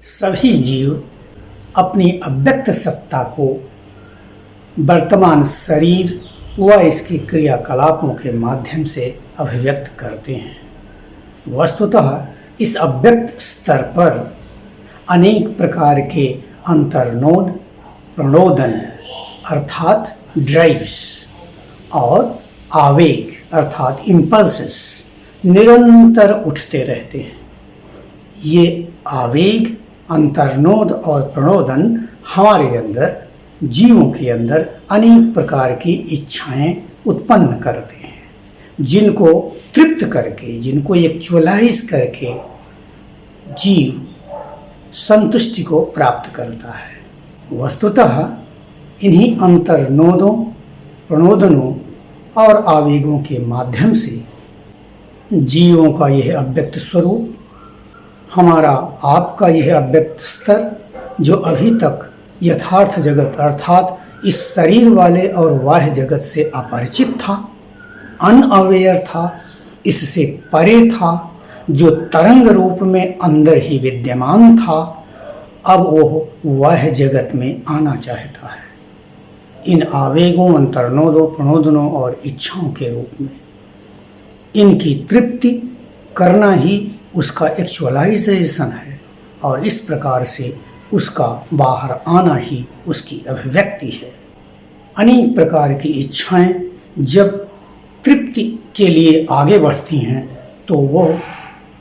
सभी जीव अपनी अव्यक्त सत्ता को वर्तमान शरीर व इसके क्रियाकलापों के माध्यम से अभिव्यक्त करते हैं। वस्तुतः इस अव्यक्त स्तर पर अनेक प्रकार के अंतर्नोद, प्रणोदन अर्थात ड्राइव्स और आवेग अर्थात इम्पल्सेस निरंतर उठते रहते हैं। ये आवेग, अंतर्नोद और प्रणोदन हमारे अंदर, जीवों के अंदर अनेक प्रकार की इच्छाएं उत्पन्न करते हैं, जिनको तृप्त करके, जिनको एक्चुअलाइज करके जीव संतुष्टि को प्राप्त करता है। वस्तुतः इन्हीं अंतर्नोदों, प्रणोदनों और आवेगों के माध्यम से जीवों का यह अव्यक्त स्वरूप, हमारा आपका यह अव्यक्त स्तर, जो अभी तक यथार्थ जगत अर्थात इस शरीर वाले और बाह्य जगत से अपरिचित था, अनअवेयर था, इससे परे था, जो तरंग रूप में अंदर ही विद्यमान था, अब वो बाह्य जगत में आना चाहता है। इन आवेगों, अंतर्नोदों, प्रणोदनों और इच्छाओं के रूप में इनकी तृप्ति करना ही उसका एक्चुअलाइजेशन है और इस प्रकार से उसका बाहर आना ही उसकी अभिव्यक्ति है। अनेक प्रकार की इच्छाएं जब तृप्ति के लिए आगे बढ़ती हैं तो वो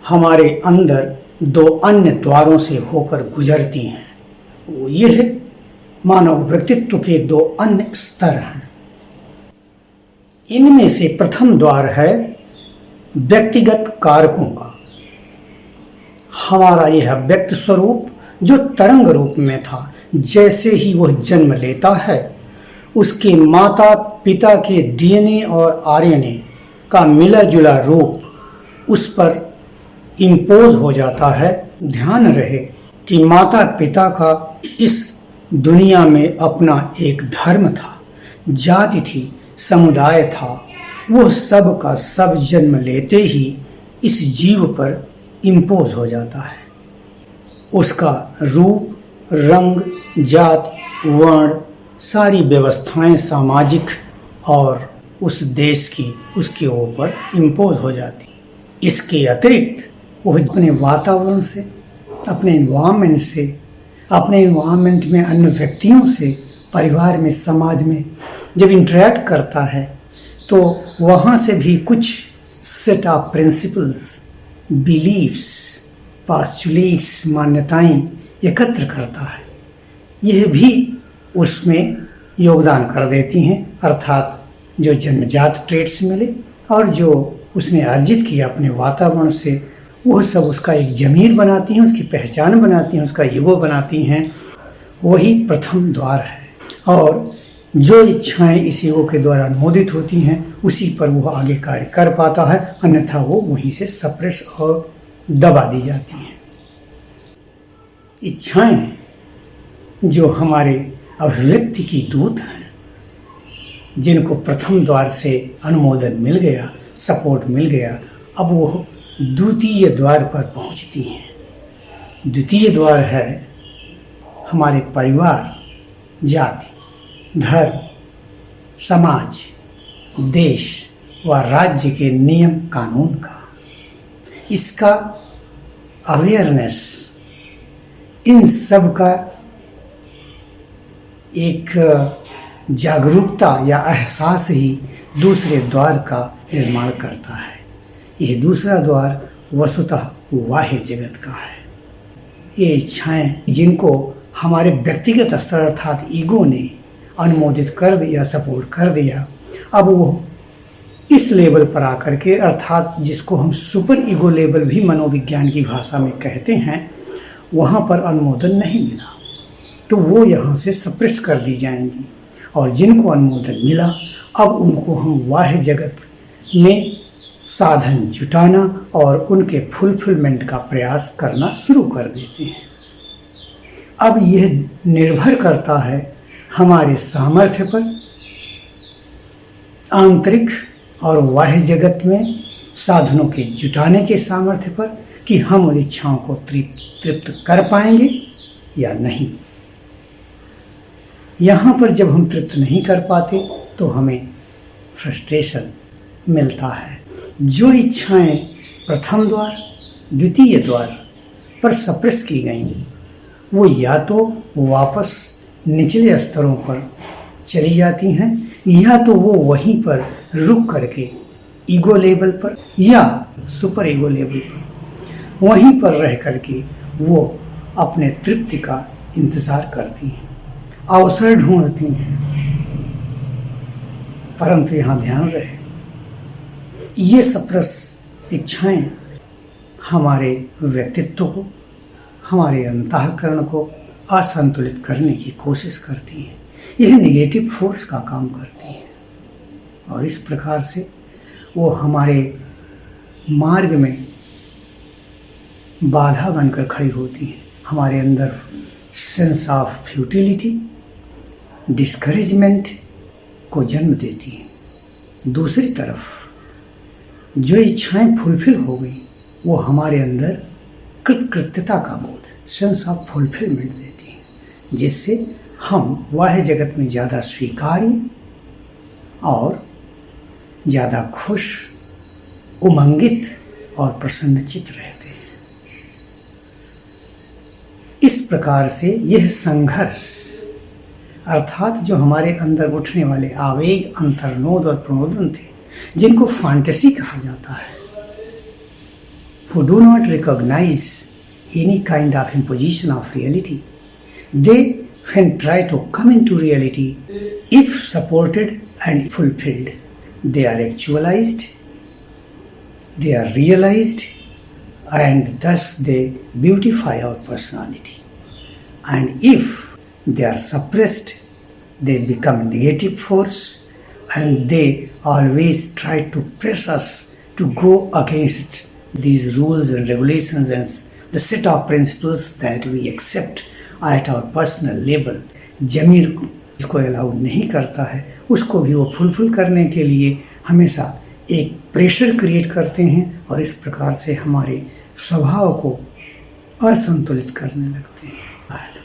हमारे अंदर दो अन्य द्वारों से होकर गुजरती हैं। वो यह मानव व्यक्तित्व के दो अन्य स्तर हैं। इनमें से प्रथम द्वार है व्यक्तिगत कारकों का। हमारा यह व्यक्त स्वरूप जो तरंग रूप में था, जैसे ही वह जन्म लेता है, उसके माता पिता के डीएनए और आरएनए का मिला जुला रूप उस पर इम्पोज हो जाता है। ध्यान रहे कि माता पिता का इस दुनिया में अपना एक धर्म था, जाति थी, समुदाय था। वो सब का सब जन्म लेते ही इस जीव पर इम्पोज हो जाता है। उसका रूप, रंग, जाति, वर्ण, सारी व्यवस्थाएं सामाजिक और उस देश की उसके ऊपर इम्पोज हो जाती। इसके अतिरिक्त वो अपने वातावरण से, अपने इन्वायरमेंट से, अपने इन्वायरमेंट में अन्य व्यक्तियों से, परिवार में, समाज में जब इंटरेक्ट करता है तो वहाँ से भी कुछ सेट ऑफ प्रिंसिपल्स, बिलीव्स, पास्चुलेट्स, मान्यताएं एकत्र करता है। यह भी उसमें योगदान कर देती हैं, अर्थात जो जन्मजात ट्रेड्स मिले और जो उसने अर्जित किया अपने वातावरण से, वह सब उसका एक जमीर बनाती हैं, उसकी पहचान बनाती हैं, उसका ईगो बनाती हैं। वही प्रथम द्वार है और जो इच्छाएं इस ईगो के द्वारा अनुमोदित होती हैं उसी पर वो आगे कार्य कर पाता है, अन्यथा वो वहीं से सप्रेस और दबा दी जाती हैं। इच्छाएं जो हमारे अभिव्यक्ति की दूत हैं, जिनको प्रथम द्वार से अनुमोदन मिल गया, सपोर्ट मिल गया, अब वो द्वितीय द्वार पर पहुंचती हैं। द्वितीय द्वार है हमारे परिवार, जाति, धर्म, समाज, देश व राज्य के नियम कानून का। इसका अवेयरनेस, इन सब का एक जागरूकता या एहसास ही दूसरे द्वार का निर्माण करता है। यह दूसरा द्वार वस्तुतः बाह्य जगत का है। ये इच्छाएं जिनको हमारे व्यक्तिगत स्तर अर्थात ईगो ने अनुमोदित कर दिया, सपोर्ट कर दिया, अब वो इस लेवल पर आकर के, अर्थात जिसको हम सुपर ईगो लेवल भी मनोविज्ञान की भाषा में कहते हैं, वहाँ पर अनुमोदन नहीं मिला तो वो यहाँ से सप्रेस कर दी जाएंगी। और जिनको अनुमोदन मिला अब उनको हम बाह्य जगत में साधन जुटाना और उनके फुलफिलमेंट का प्रयास करना शुरू कर देते हैं। अब यह निर्भर करता है हमारे सामर्थ्य पर, आंतरिक और बाह्य जगत में साधनों के जुटाने के सामर्थ्य पर, कि हम उन इच्छाओं को तृप्त कर पाएंगे या नहीं। यहाँ पर जब हम तृप्त नहीं कर पाते तो हमें फ्रस्ट्रेशन मिलता है। जो इच्छाएं प्रथम द्वार, द्वितीय द्वार पर सप्रेस की गई वो या तो वापस निचले स्तरों पर चली जाती हैं या तो वो वहीं पर रुक करके ईगो लेवल पर या सुपर ईगो लेवल पर वहीं पर रह करके वो अपने तृप्ति का इंतज़ार करती हैं, अवसर ढूंढती हैं। परंतु यहाँ ध्यान रहे, ये सप्रेस इच्छाएं हमारे व्यक्तित्व को, हमारे अंतःकरण को असंतुलित करने की कोशिश करती हैं। यह नेगेटिव फोर्स का काम करती है और इस प्रकार से वो हमारे मार्ग में बाधा बनकर खड़ी होती हैं। हमारे अंदर सेंस ऑफ फ्यूटिलिटी, डिस्करेजमेंट को जन्म देती हैं। दूसरी तरफ जो इच्छाएं फुलफिल हो गई वो हमारे अंदर कृतकृत्यता का बोध, सेंस ऑफ फुलफिलमेंट देती हैं, जिससे हम बाह्य जगत में ज़्यादा स्वीकार्य और ज़्यादा खुश, उमंगित और प्रसन्नचित्त रहते हैं। इस प्रकार से यह संघर्ष अर्थात जो हमारे अंदर उठने वाले आवेग, अंतर्नोद और प्रणोदन थे, जिनको फैंटेसी कहा जाता है, who do not recognize any kind of imposition of reality, they when try to come into reality, if supported and fulfilled, they are actualized, they are realized, and thus they beautify our personality. And if they are suppressed, they become negative force, and they always try to press us to go against these rules and regulations and the set of principles that we accept at our personal level. जमीर को इसको allow नहीं करता है, उसको भी वो fulfil करने के लिए हमेशा एक प्रेशर क्रिएट करते हैं और इस प्रकार से हमारे स्वभाव को असंतुलित करने लगते हैं।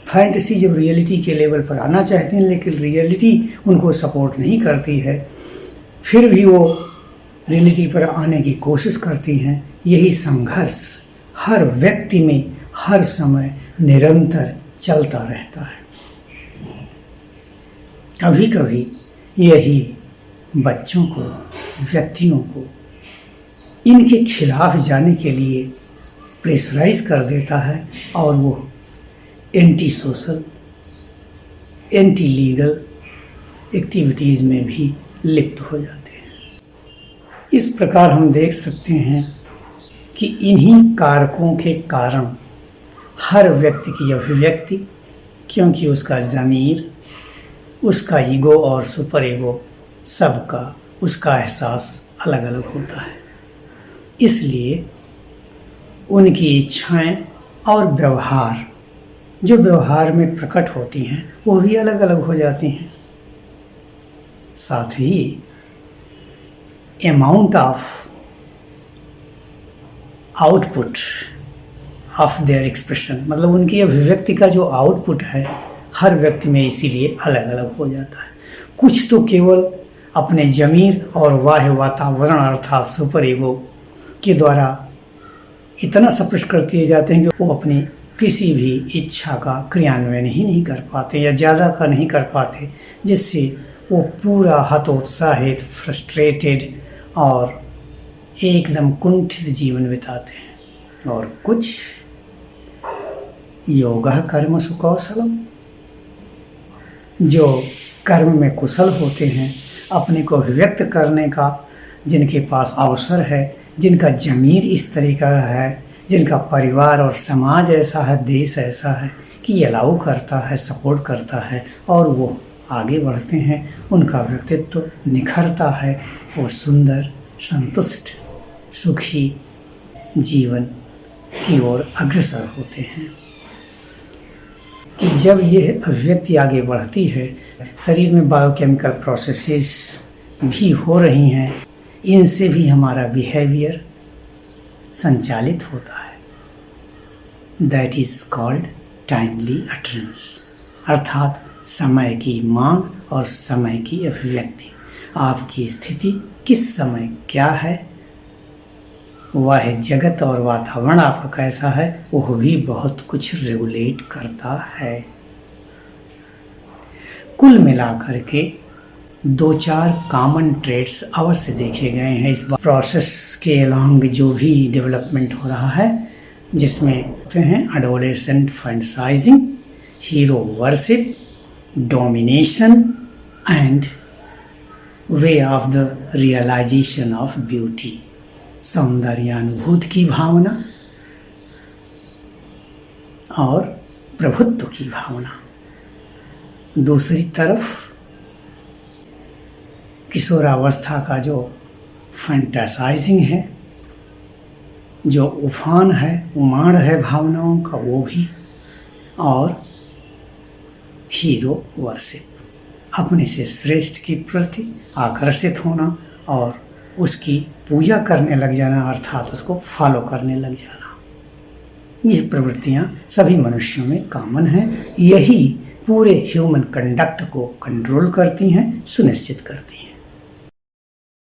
फैंटेसी जब रियलिटी के लेवल पर आना चाहते हैं लेकिन रियलिटी उनको सपोर्ट नहीं करती है, फिर भी वो रियलिटी पर आने की कोशिश करती हैं। यही संघर्ष हर व्यक्ति में हर समय निरंतर चलता रहता है। कभी कभी यही बच्चों को, व्यक्तियों को इनके खिलाफ जाने के लिए प्रेशराइज कर देता है और वो anti social, anti legal activities में भी लिप्त हो जाते हैं। इस प्रकार हम देख सकते हैं कि इन्हीं कारकों के कारण हर व्यक्ति की अभिव्यक्ति, क्योंकि उसका ज़मीर, उसका ईगो और सुपर ईगो सबका उसका एहसास अलग अलग होता है, इसलिए उनकी इच्छाएं और व्यवहार जो व्यवहार में प्रकट होती हैं वो भी अलग अलग हो जाती हैं। साथ ही amount of output of their expression, मतलब उनकी अभिव्यक्ति का जो आउटपुट है हर व्यक्ति में इसीलिए अलग अलग हो जाता है। कुछ तो केवल अपने जमीर और बाह्य वातावरण अर्थात सुपर ईगो के द्वारा इतना सप्रेस कर दिए जाते हैं कि वो अपनी किसी भी इच्छा का क्रियान्वयन ही नहीं कर पाते या ज़्यादा का नहीं कर पाते, जिससे वो पूरा हतोत्साहित, फ्रस्ट्रेटेड और एकदम कुंठित जीवन बिताते हैं। और कुछ योगः कर्मसु कौशलम, जो कर्म में कुशल होते हैं, अपने को अभिव्यक्त करने का जिनके पास अवसर है, जिनका ज़मीर इस तरह का है, जिनका परिवार और समाज ऐसा है, देश ऐसा है कि अलाउ करता है, सपोर्ट करता है और वो आगे बढ़ते हैं, उनका व्यक्तित्व निखरता है, वो सुंदर, संतुष्ट, सुखी जीवन की ओर अग्रसर होते हैं। कि जब यह अभिव्यक्ति आगे बढ़ती है, शरीर में बायोकेमिकल प्रोसेसेस भी हो रही हैं, इनसे भी हमारा बिहेवियर संचालित होता है that is called timely utterance, अर्थात समय की मांग और समय की अभिव्यक्ति। आपकी स्थिति किस समय क्या है, वह जगत और वातावरण आपका कैसा है, वह भी बहुत कुछ रेगुलेट करता है। कुल मिलाकर के 2-4 कॉमन ट्रेड्स अवश्य देखे गए हैं इस प्रोसेस के अलॉन्ग जो भी डेवलपमेंट हो रहा है, जिसमें हैं adolescent fantasising, hero worship, domination and way of the realisation of beauty, सौंदर्यानुभूति की भावना और प्रभुत्व की भावना। दूसरी तरफ किशोरावस्था का जो फैंटासाइजिंग है, जो उफान है, उमाड़ है भावनाओं का, वो भी, और हीरो वर्शिप, अपने से श्रेष्ठ के प्रति आकर्षित होना और उसकी पूजा करने लग जाना, अर्थात उसको फॉलो करने लग जाना। ये प्रवृत्तियाँ सभी मनुष्यों में कॉमन हैं। यही पूरे ह्यूमन कंडक्ट को कंट्रोल करती हैं, सुनिश्चित करती हैं।